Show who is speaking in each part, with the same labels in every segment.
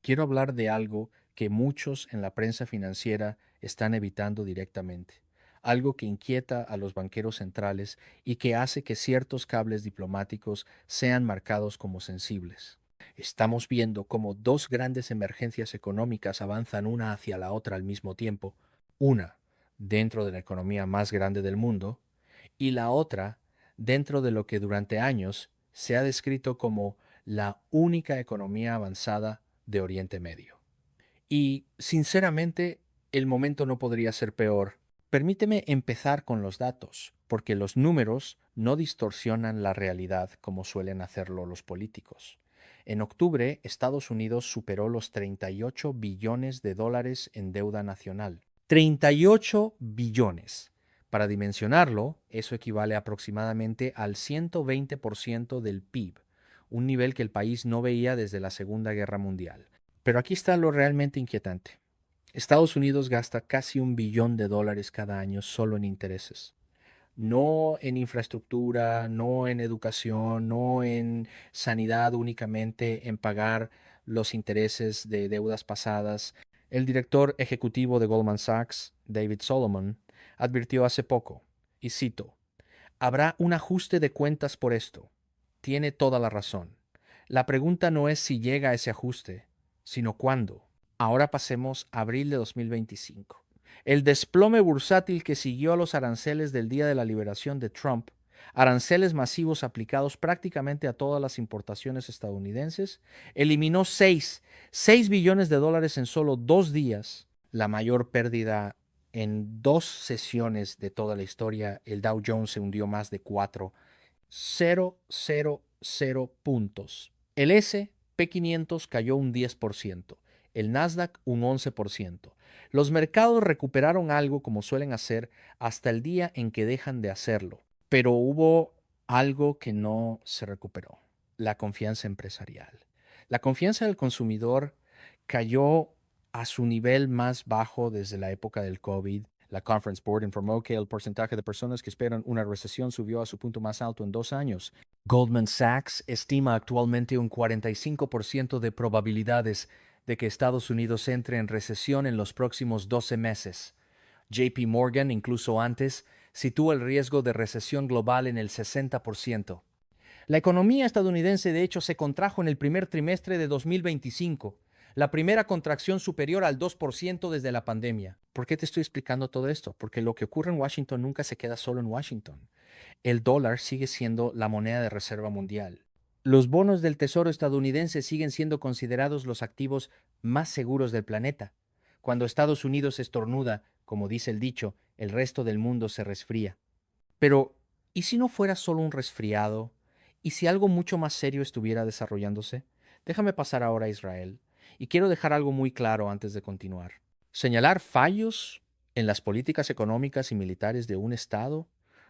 Speaker 1: quiero hablar de algo que muchos en la prensa financiera están evitando directamente, algo que inquieta a los banqueros centrales y que hace que ciertos cables diplomáticos sean marcados como sensibles. Estamos viendo cómo dos grandes emergencias económicas avanzan una hacia la otra al mismo tiempo, una dentro de la economía más grande del mundo y la otra dentro de lo que durante años se ha descrito como la única economía avanzada de Oriente Medio. Y sinceramente, el momento no podría ser peor. Permíteme empezar con los datos, porque los números no distorsionan la realidad como suelen hacerlo los políticos. En octubre, Estados Unidos superó los 38 billones de dólares en deuda nacional. 38 billones. Para dimensionarlo, eso equivale aproximadamente al 120% del PIB, un nivel que el país no veía desde la Segunda Guerra Mundial. Pero aquí está lo realmente inquietante. Estados Unidos gasta casi $1 billón cada año solo en intereses. No en infraestructura, no en educación, no en sanidad únicamente, en pagar los intereses de deudas pasadas. El director ejecutivo de Goldman Sachs, David Solomon, advirtió hace poco, y cito, habrá un ajuste de cuentas por esto. Tiene toda la razón. La pregunta no es si llega a ese ajuste, sino cuándo. Ahora pasemos a abril de 2025. El desplome bursátil que siguió a los aranceles del día de la liberación de Trump, aranceles masivos aplicados prácticamente a todas las importaciones estadounidenses, eliminó 6 billones de dólares en solo 2 días, la mayor pérdida en 2 sesiones de toda la historia. El Dow Jones se hundió más de 4,000 puntos. El S&P 500 cayó un 10%, el Nasdaq un 11%. Los mercados recuperaron algo como suelen hacer hasta el día en que dejan de hacerlo, pero hubo algo que no se recuperó, la confianza empresarial. La confianza del consumidor cayó a su nivel más bajo desde la época del COVID. La Conference Board informó que el porcentaje de personas que esperan una recesión subió a su punto más alto en 2 años. Goldman Sachs estima actualmente un 45% de probabilidades de que Estados Unidos entre en recesión en los próximos 12 meses. JP Morgan, incluso antes, sitúa el riesgo de recesión global en el 60%. La economía estadounidense, de hecho, se contrajo en el primer trimestre de 2025, la primera contracción superior al 2% desde la pandemia. ¿Por qué te estoy explicando todo esto? Porque lo que ocurre en Washington nunca se queda solo en Washington. El dólar sigue siendo la moneda de reserva mundial. Los bonos del Tesoro estadounidense siguen siendo considerados los activos más seguros del planeta. Cuando Estados Unidos estornuda, como dice el dicho, el resto del mundo se resfría. Pero, ¿y si no fuera solo un resfriado? ¿Y si algo mucho más serio estuviera desarrollándose? Déjame pasar ahora a Israel. Y quiero dejar algo muy claro antes de continuar. Señalar fallos en las políticas económicas y militares de un Estado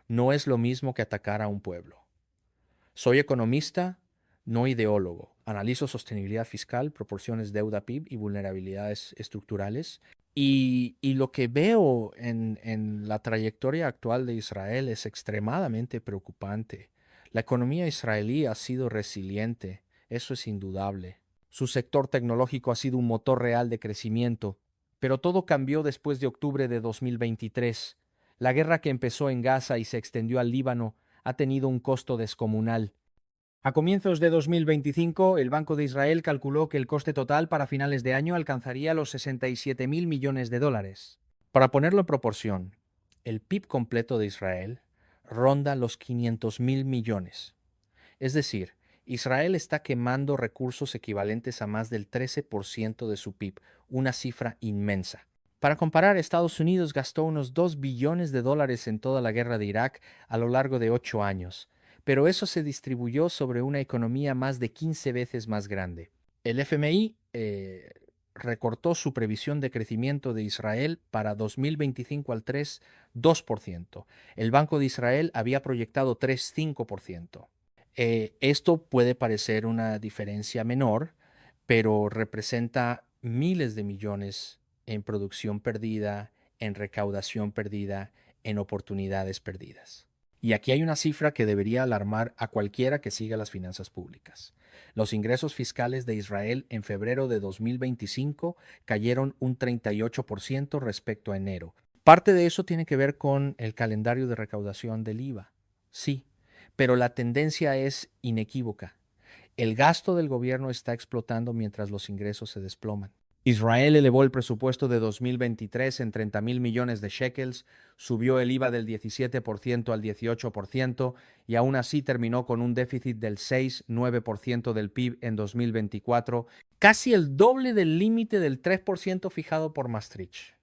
Speaker 1: no es lo mismo que atacar a un pueblo. Soy economista, no ideólogo. Analizo sostenibilidad fiscal, proporciones deuda-PIB y vulnerabilidades estructurales. Y lo que veo en la trayectoria actual de Israel es extremadamente preocupante. La economía israelí ha sido resiliente, eso es indudable. Su sector tecnológico ha sido un motor real de crecimiento, pero todo cambió después de octubre de 2023. La guerra que empezó en Gaza y se extendió al Líbano ha tenido un costo descomunal. A comienzos de 2025, el Banco de Israel calculó que el coste total para finales de año alcanzaría los 67.000 millones de dólares. Para ponerlo en proporción, el PIB completo de Israel ronda los 500.000 millones. Es decir, Israel está quemando recursos equivalentes a más del 13% de su PIB, una cifra inmensa. Para comparar, Estados Unidos gastó unos 2 billones de dólares en toda la guerra de Irak a lo largo de 8 años, pero eso se distribuyó sobre una economía más de 15 veces más grande. El FMI recortó su previsión de crecimiento de Israel para 2025 al 3,2%. El Banco de Israel había proyectado 3,5%. Esto puede parecer una diferencia menor, pero representa miles de millones en producción perdida, en recaudación perdida, en oportunidades perdidas. Y aquí hay una cifra que debería alarmar a cualquiera que siga las finanzas públicas. Los ingresos fiscales de Israel en febrero de 2025 cayeron un 38% respecto a enero. Parte de eso tiene que ver con el calendario de recaudación del IVA. Sí, pero la tendencia es inequívoca. El gasto del gobierno está explotando mientras los ingresos se desploman. Israel elevó el presupuesto de 2023 en 30.000 millones de shekels, subió el IVA del 17% al 18% y aún así terminó con un déficit del 6,9% del PIB en 2024, casi el doble del límite del 3% fijado por Maastricht.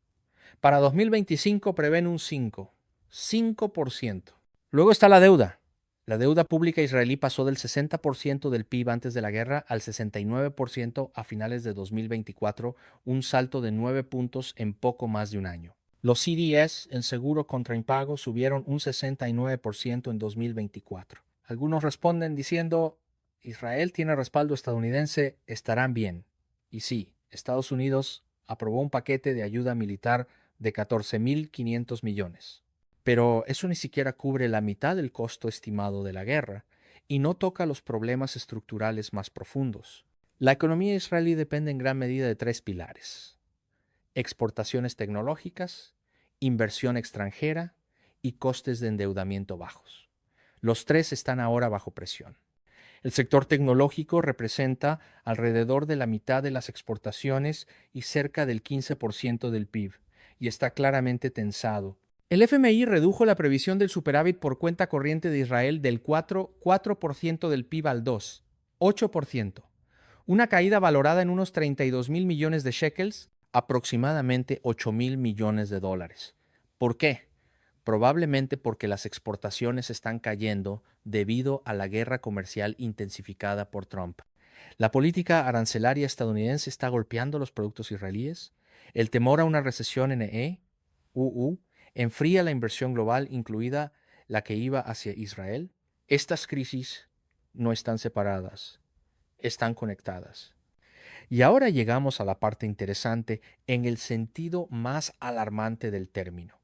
Speaker 1: Para 2025 prevén un 5%. Luego está la deuda. La deuda pública israelí pasó del 60% del PIB antes de la guerra al 69% a finales de 2024, un salto de 9 puntos en poco más de un año. Los CDS, el seguro contra impago, subieron un 69% en 2024. Algunos responden diciendo, Israel tiene respaldo estadounidense, estarán bien. Y sí, Estados Unidos aprobó un paquete de ayuda militar de 14.500 millones. Pero eso ni siquiera cubre la mitad del costo estimado de la guerra y no toca los problemas estructurales más profundos. La economía israelí depende en gran medida de tres pilares: exportaciones tecnológicas, inversión extranjera y costes de endeudamiento bajos. Los tres están ahora bajo presión. El sector tecnológico representa alrededor de la mitad de las exportaciones y cerca del 15% del PIB, y está claramente tensado. El FMI redujo la previsión del superávit por cuenta corriente de Israel del 4% del PIB al 8%, una caída valorada en unos 32.000 millones de shekels, aproximadamente 8.000 millones de dólares. ¿Por qué? Probablemente porque las exportaciones están cayendo debido a la guerra comercial intensificada por Trump. La política arancelaria estadounidense está golpeando los productos israelíes. El temor a una recesión en EU enfría la inversión global, incluida la que iba hacia Israel. Estas crisis no están separadas, están conectadas. Y ahora llegamos a la parte interesante en el sentido más alarmante del término.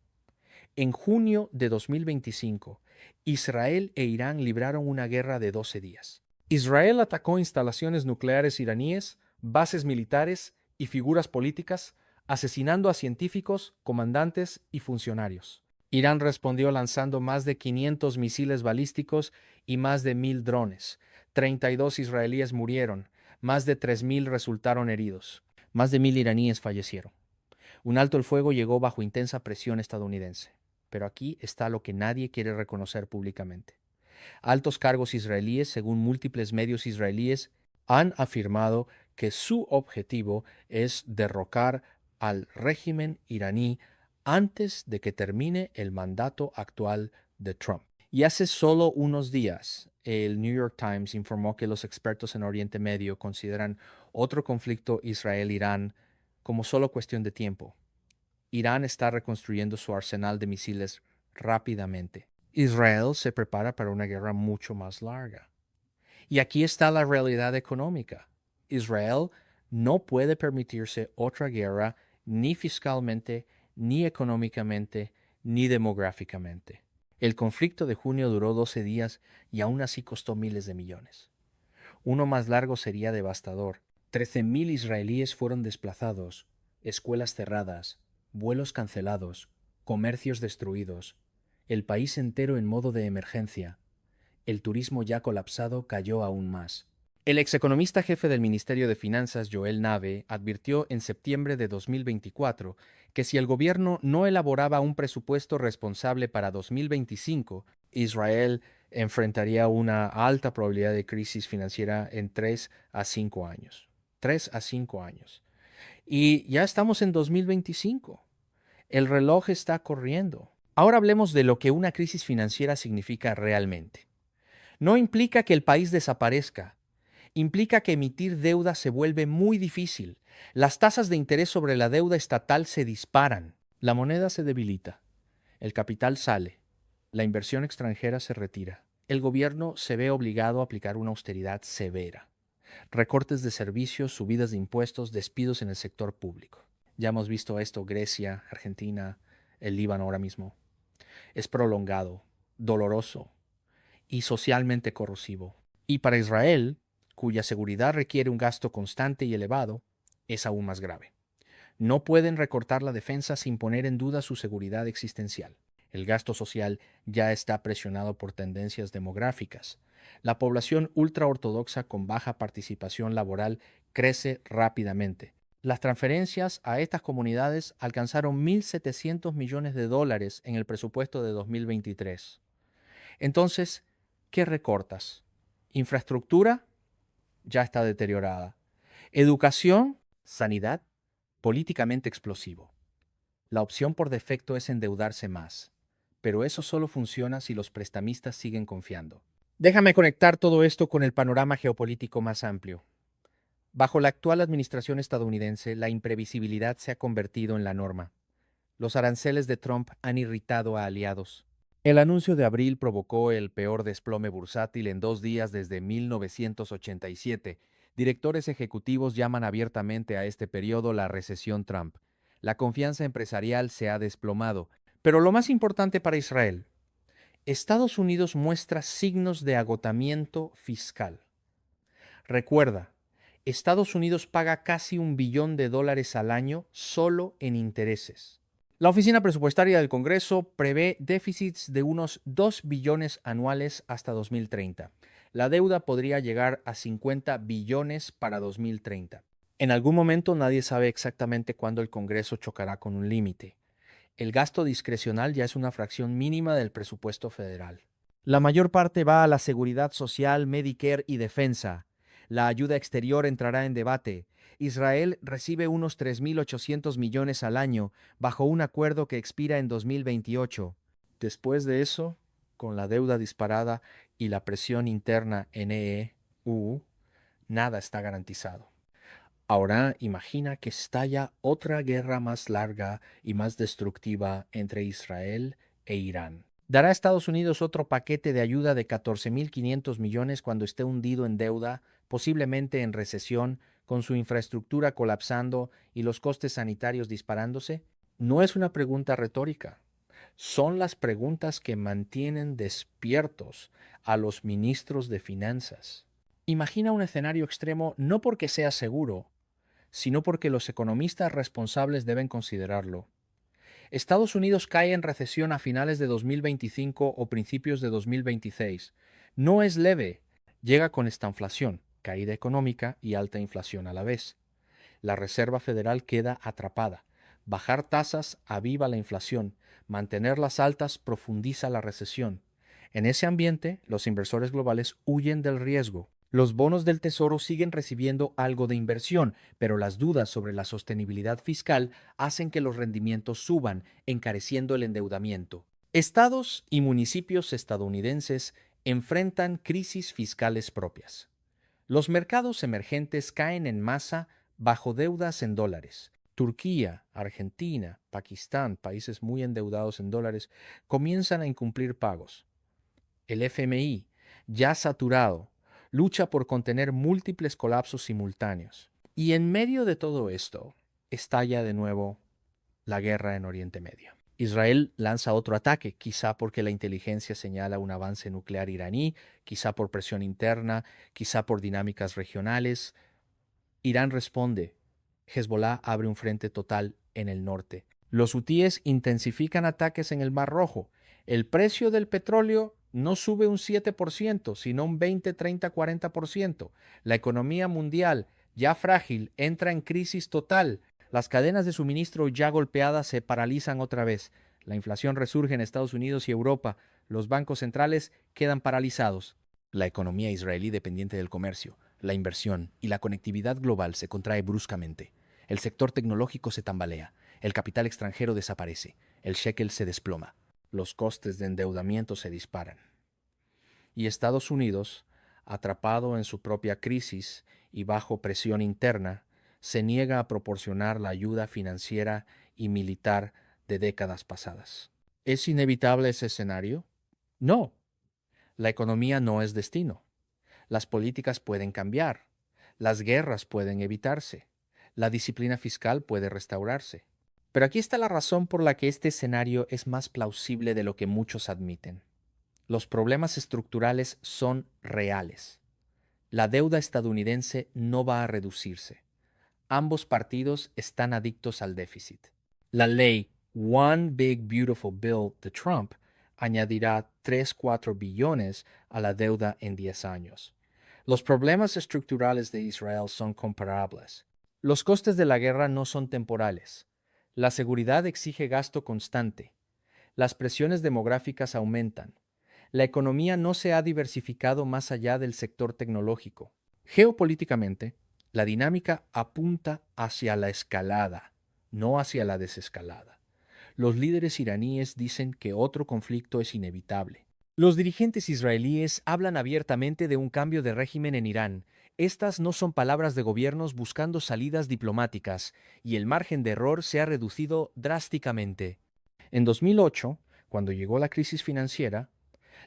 Speaker 1: En junio de 2025, Israel e Irán libraron una guerra de 12 días. Israel atacó instalaciones nucleares iraníes, bases militares y figuras políticas, asesinando a científicos, comandantes y funcionarios. Irán respondió lanzando más de 500 misiles balísticos y más de 1.000 drones. 32 israelíes murieron, más de 3.000 resultaron heridos. Más de 1.000 iraníes fallecieron. Un alto el fuego llegó bajo intensa presión estadounidense. Pero aquí está lo que nadie quiere reconocer públicamente. Altos cargos israelíes, según múltiples medios israelíes, han afirmado que su objetivo es derrocar al régimen iraní antes de que termine el mandato actual de Trump. Y hace solo unos días, el New York Times informó que los expertos en Oriente Medio consideran otro conflicto Israel-Irán como solo cuestión de tiempo. Irán está reconstruyendo su arsenal de misiles rápidamente. Israel se prepara para una guerra mucho más larga. Y aquí está la realidad económica. Israel no puede permitirse otra guerra ni fiscalmente, ni económicamente, ni demográficamente. El conflicto de junio duró 12 días y aún así costó miles de millones. Uno más largo sería devastador. 13.000 israelíes fueron desplazados, escuelas cerradas, vuelos cancelados, comercios destruidos, el país entero en modo de emergencia. El turismo ya colapsado cayó aún más. El execonomista jefe del Ministerio de Finanzas, Joel Nave, advirtió en septiembre de 2024 que si el gobierno no elaboraba un presupuesto responsable para 2025, Israel enfrentaría una alta probabilidad de crisis financiera en 3 a 5 años. 3 a 5 años. Y ya estamos en 2025. El reloj está corriendo. Ahora hablemos de lo que una crisis financiera significa realmente. No implica que el país desaparezca. Implica que emitir deuda se vuelve muy difícil. Las tasas de interés sobre la deuda estatal se disparan. La moneda se debilita. El capital sale. La inversión extranjera se retira. El gobierno se ve obligado a aplicar una austeridad severa. Recortes de servicios, subidas de impuestos, despidos en el sector público. Ya hemos visto esto: Grecia, Argentina, el Líbano ahora mismo. Es prolongado, doloroso y socialmente corrosivo. Y para Israel, cuya seguridad requiere un gasto constante y elevado, es aún más grave. No pueden recortar la defensa sin poner en duda su seguridad existencial. El gasto social ya está presionado por tendencias demográficas. La población ultraortodoxa con baja participación laboral crece rápidamente. Las transferencias a estas comunidades alcanzaron 1.700 millones de dólares en el presupuesto de 2023. Entonces, ¿qué recortas? Infraestructura ya está deteriorada. Educación, sanidad, políticamente explosivo. La opción por defecto es endeudarse más, pero eso solo funciona si los prestamistas siguen confiando. Déjame conectar todo esto con el panorama geopolítico más amplio. Bajo la actual administración estadounidense, la imprevisibilidad se ha convertido en la norma. Los aranceles de Trump han irritado a aliados. El anuncio de abril provocó el peor desplome bursátil en 2 días desde 1987. Directores ejecutivos llaman abiertamente a este periodo la recesión Trump. La confianza empresarial se ha desplomado. Pero lo más importante para Israel, Estados Unidos muestra signos de agotamiento fiscal. Recuerda, Estados Unidos paga casi $1 billón al año solo en intereses. La Oficina Presupuestaria del Congreso prevé déficits de unos 2 billones anuales hasta 2030. La deuda podría llegar a 50 billones para 2030. En algún momento nadie sabe exactamente cuándo el Congreso chocará con un límite. El gasto discrecional ya es una fracción mínima del presupuesto federal. La mayor parte va a la seguridad social, Medicare y defensa. La ayuda exterior entrará en debate. Israel recibe unos 3.800 millones al año bajo un acuerdo que expira en 2028. Después de eso, con la deuda disparada y la presión interna en EU, nada está garantizado. Ahora imagina que estalla otra guerra más larga y más destructiva entre Israel e Irán. ¿Dará a Estados Unidos otro paquete de ayuda de 14.500 millones cuando esté hundido en deuda, posiblemente en recesión, con su infraestructura colapsando y los costes sanitarios disparándose? No es una pregunta retórica. Son las preguntas que mantienen despiertos a los ministros de finanzas. Imagina un escenario extremo no porque sea seguro, sino porque los economistas responsables deben considerarlo. Estados Unidos cae en recesión a finales de 2025 o principios de 2026. No es leve, llega con estanflación, caída económica y alta inflación a la vez. La Reserva Federal queda atrapada. Bajar tasas aviva la inflación, mantenerlas altas profundiza la recesión. En ese ambiente, los inversores globales huyen del riesgo. Los bonos del Tesoro siguen recibiendo algo de inversión, pero las dudas sobre la sostenibilidad fiscal hacen que los rendimientos suban, encareciendo el endeudamiento. Estados y municipios estadounidenses enfrentan crisis fiscales propias. Los mercados emergentes caen en masa bajo deudas en dólares. Turquía, Argentina, Pakistán, países muy endeudados en dólares, comienzan a incumplir pagos. El FMI, ya saturado, lucha por contener múltiples colapsos simultáneos. Y en medio de todo esto, estalla de nuevo la guerra en Oriente Medio. Israel lanza otro ataque, quizá porque la inteligencia señala un avance nuclear iraní, quizá por presión interna, quizá por dinámicas regionales. Irán responde. Hezbollah abre un frente total en el norte. Los hutíes intensifican ataques en el Mar Rojo. El precio del petróleo no sube un 7%, sino un 20, 30, 40%. La economía mundial, ya frágil, entra en crisis total. Las cadenas de suministro ya golpeadas se paralizan otra vez. La inflación resurge en Estados Unidos y Europa. Los bancos centrales quedan paralizados. La economía israelí dependiente del comercio, la inversión y la conectividad global se contrae bruscamente. El sector tecnológico se tambalea. El capital extranjero desaparece. El shekel se desploma. Los costes de endeudamiento se disparan. Y Estados Unidos, atrapado en su propia crisis y bajo presión interna, se niega a proporcionar la ayuda financiera y militar de décadas pasadas. ¿Es inevitable ese escenario? No. La economía no es destino. Las políticas pueden cambiar. Las guerras pueden evitarse. La disciplina fiscal puede restaurarse. Pero aquí está la razón por la que este escenario es más plausible de lo que muchos admiten. Los problemas estructurales son reales. La deuda estadounidense no va a reducirse. Ambos partidos están adictos al déficit. La ley One Big Beautiful Bill de Trump añadirá 3-4 billones a la deuda en 10 años. Los problemas estructurales de Israel son comparables. Los costes de la guerra no son temporales. La seguridad exige gasto constante. Las presiones demográficas aumentan. La economía no se ha diversificado más allá del sector tecnológico. Geopolíticamente, la dinámica apunta hacia la escalada, no hacia la desescalada. Los líderes iraníes dicen que otro conflicto es inevitable. Los dirigentes israelíes hablan abiertamente de un cambio de régimen en Irán. Estas no son palabras de gobiernos buscando salidas diplomáticas, y el margen de error se ha reducido drásticamente. En 2008, cuando llegó la crisis financiera,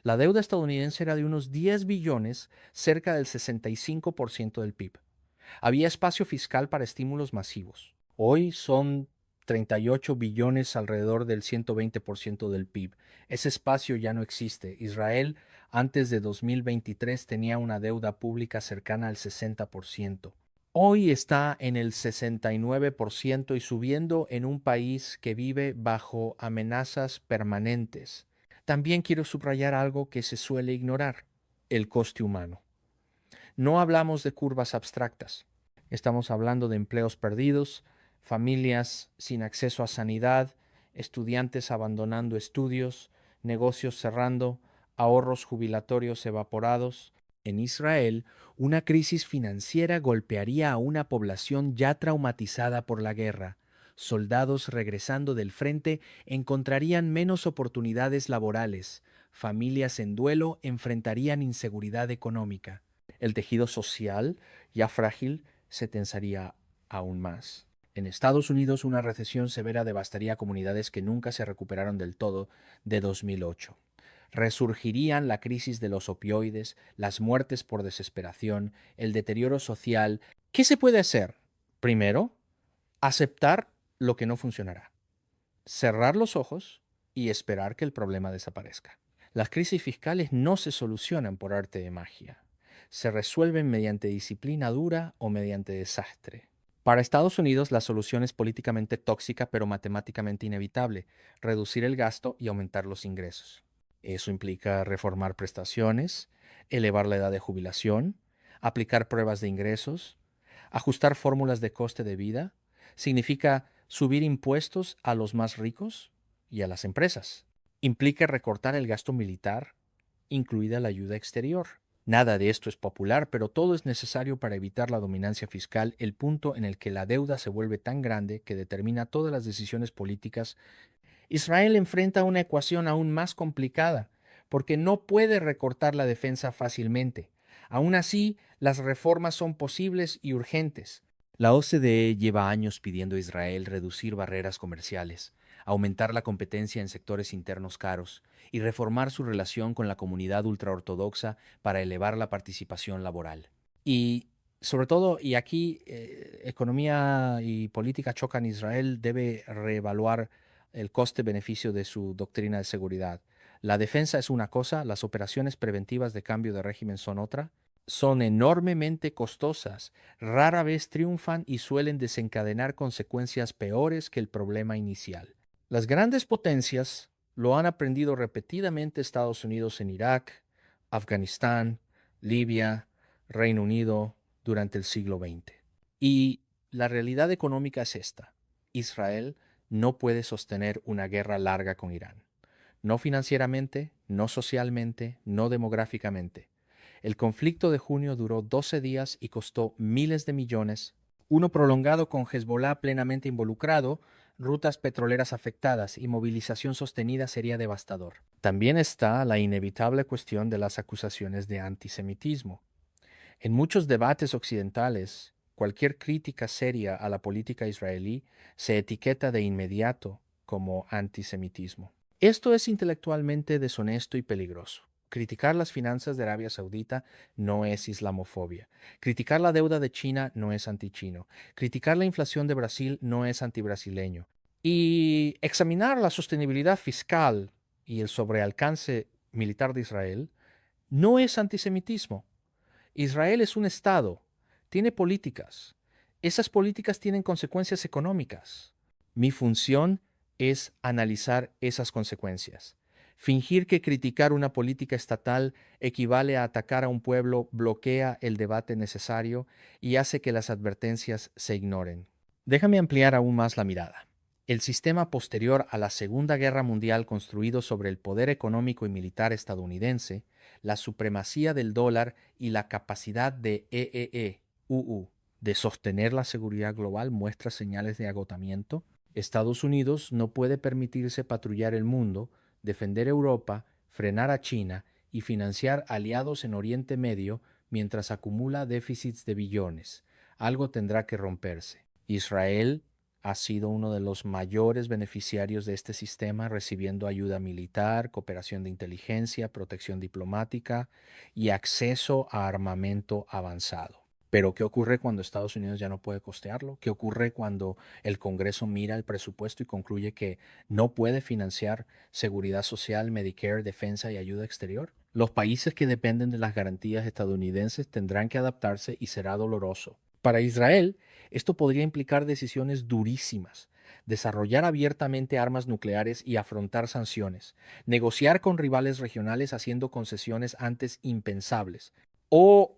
Speaker 1: la deuda estadounidense era de unos 10 billones, cerca del 65% del PIB. Había espacio fiscal para estímulos masivos. Hoy son 38 billones, alrededor del 120% del PIB. Ese espacio ya no existe. Israel antes de 2023 tenía una deuda pública cercana al 60%. Hoy está en el 69% y subiendo en un país que vive bajo amenazas permanentes. También quiero subrayar algo que se suele ignorar: el coste humano. No hablamos de curvas abstractas. Estamos hablando de empleos perdidos, familias sin acceso a sanidad, estudiantes abandonando estudios, negocios cerrando, ahorros jubilatorios evaporados. En Israel, una crisis financiera golpearía a una población ya traumatizada por la guerra. Soldados regresando del frente encontrarían menos oportunidades laborales. Familias en duelo enfrentarían inseguridad económica. El tejido social, ya frágil, se tensaría aún más. En Estados Unidos, una recesión severa devastaría comunidades que nunca se recuperaron del todo de 2008. Resurgirían la crisis de los opioides, las muertes por desesperación, el deterioro social. ¿Qué se puede hacer? Primero, aceptar lo que no funcionará, cerrar los ojos y esperar que el problema desaparezca. Las crisis fiscales no se solucionan por arte de magia. Se resuelven mediante disciplina dura o mediante desastre. Para Estados Unidos, la solución es políticamente tóxica pero matemáticamente inevitable: reducir el gasto y aumentar los ingresos. Eso implica reformar prestaciones, elevar la edad de jubilación, aplicar pruebas de ingresos, ajustar fórmulas de coste de vida. Significa subir impuestos a los más ricos y a las empresas. Implica recortar el gasto militar, incluida la ayuda exterior. Nada de esto es popular, pero todo es necesario para evitar la dominancia fiscal, el punto en el que la deuda se vuelve tan grande que determina todas las decisiones políticas. Israel enfrenta una ecuación aún más complicada, porque no puede recortar la defensa fácilmente. Aún así, las reformas son posibles y urgentes. La OCDE lleva años pidiendo a Israel reducir barreras comerciales, aumentar la competencia en sectores internos caros y reformar su relación con la comunidad ultraortodoxa para elevar la participación laboral. Y sobre todo, y aquí economía y política chocan, Israel debe reevaluar el coste-beneficio de su doctrina de seguridad. La defensa es una cosa, las operaciones preventivas de cambio de régimen son otra. Son enormemente costosas, rara vez triunfan y suelen desencadenar consecuencias peores que el problema inicial. Las grandes potencias lo han aprendido repetidamente: Estados Unidos en Irak, Afganistán, Libia, Reino Unido durante el siglo XX. Y la realidad económica es esta: Israel no puede sostener una guerra larga con Irán. No financieramente, no socialmente, no demográficamente. El conflicto de junio duró 12 días y costó miles de millones. Uno prolongado con Hezbollah plenamente involucrado, rutas petroleras afectadas y movilización sostenida sería devastador. También está la inevitable cuestión de las acusaciones de antisemitismo. En muchos debates occidentales, cualquier crítica seria a la política israelí se etiqueta de inmediato como antisemitismo. Esto es intelectualmente deshonesto y peligroso. Criticar las finanzas de Arabia Saudita no es islamofobia. Criticar la deuda de China no es antichino. Criticar la inflación de Brasil no es antibrasileño. Y examinar la sostenibilidad fiscal y el sobrealcance militar de Israel no es antisemitismo. Israel es un Estado, tiene políticas. Esas políticas tienen consecuencias económicas. Mi función es analizar esas consecuencias. Fingir que criticar una política estatal equivale a atacar a un pueblo bloquea el debate necesario y hace que las advertencias se ignoren. Déjame ampliar aún más la mirada. El sistema posterior a la Segunda Guerra Mundial construido sobre el poder económico y militar estadounidense, la supremacía del dólar y la capacidad de UU de sostener la seguridad global muestra señales de agotamiento. Estados Unidos no puede permitirse patrullar el mundo, defender Europa, frenar a China y financiar aliados en Oriente Medio mientras acumula déficits de billones. Algo tendrá que romperse. Israel ha sido uno de los mayores beneficiarios de este sistema, recibiendo ayuda militar, cooperación de inteligencia, protección diplomática y acceso a armamento avanzado. Pero ¿qué ocurre cuando Estados Unidos ya no puede costearlo? ¿Qué ocurre cuando el Congreso mira el presupuesto y concluye que no puede financiar seguridad social, Medicare, defensa y ayuda exterior? Los países que dependen de las garantías estadounidenses tendrán que adaptarse y será doloroso. Para Israel, esto podría implicar decisiones durísimas, desarrollar abiertamente armas nucleares y afrontar sanciones, negociar con rivales regionales haciendo concesiones antes impensables, o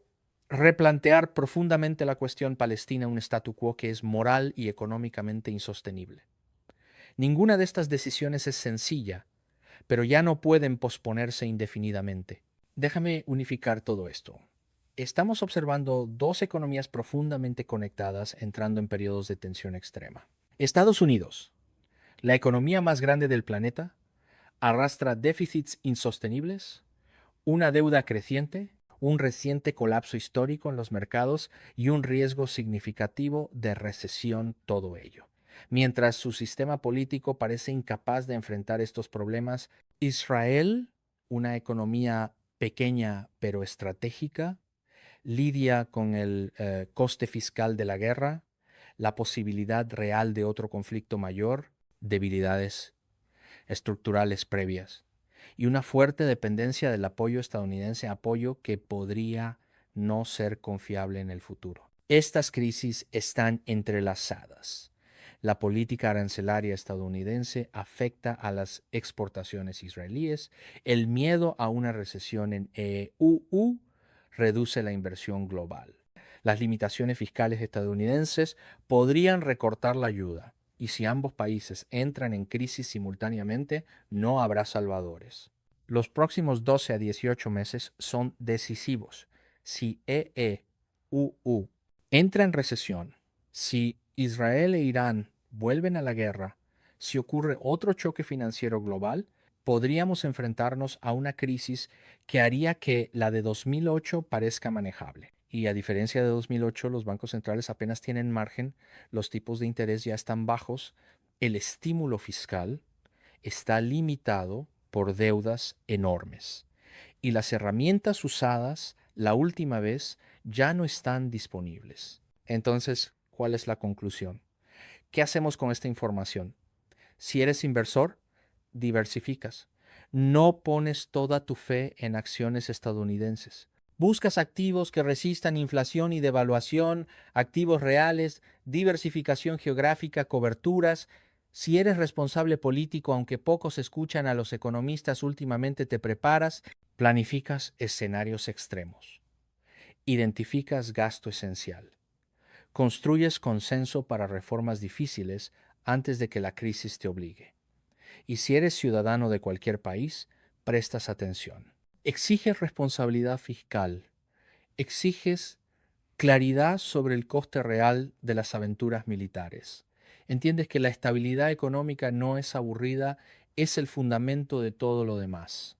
Speaker 1: replantear profundamente la cuestión palestina, un statu quo que es moral y económicamente insostenible. Ninguna de estas decisiones es sencilla, pero ya no pueden posponerse indefinidamente. Déjame unificar todo esto. Estamos observando dos economías profundamente conectadas entrando en periodos de tensión extrema. Estados Unidos, la economía más grande del planeta, arrastra déficits insostenibles, una deuda creciente, un reciente colapso histórico en los mercados y un riesgo significativo de recesión, todo ello. Mientras su sistema político parece incapaz de enfrentar estos problemas, Israel, una economía pequeña pero estratégica, lidia con el coste fiscal de la guerra, la posibilidad real de otro conflicto mayor, debilidades estructurales previas y una fuerte dependencia del apoyo estadounidense, apoyo que podría no ser confiable en el futuro. Estas crisis están entrelazadas. La política arancelaria estadounidense afecta a las exportaciones israelíes. El miedo a una recesión en EU reduce la inversión global. Las limitaciones fiscales estadounidenses podrían recortar la ayuda, y si ambos países entran en crisis simultáneamente, no habrá salvadores. Los próximos 12 a 18 meses son decisivos. Si EU entra en recesión, si Israel e Irán vuelven a la guerra, si ocurre otro choque financiero global, podríamos enfrentarnos a una crisis que haría que la de 2008 parezca manejable. Y a diferencia de 2008, los bancos centrales apenas tienen margen, los tipos de interés ya están bajos, el estímulo fiscal está limitado por deudas enormes. Y las herramientas usadas la última vez ya no están disponibles. Entonces, ¿cuál es la conclusión? ¿Qué hacemos con esta información? Si eres inversor, diversificas. No pones toda tu fe en acciones estadounidenses. Buscas activos que resistan inflación y devaluación, activos reales, diversificación geográfica, coberturas. Si eres responsable político, aunque pocos escuchan a los economistas últimamente, te preparas, planificas escenarios extremos. Identificas gasto esencial. Construyes consenso para reformas difíciles antes de que la crisis te obligue. Y si eres ciudadano de cualquier país, prestas atención. Exiges responsabilidad fiscal. Exiges claridad sobre el coste real de las aventuras militares. Entiendes que la estabilidad económica no es aburrida, es el fundamento de todo lo demás.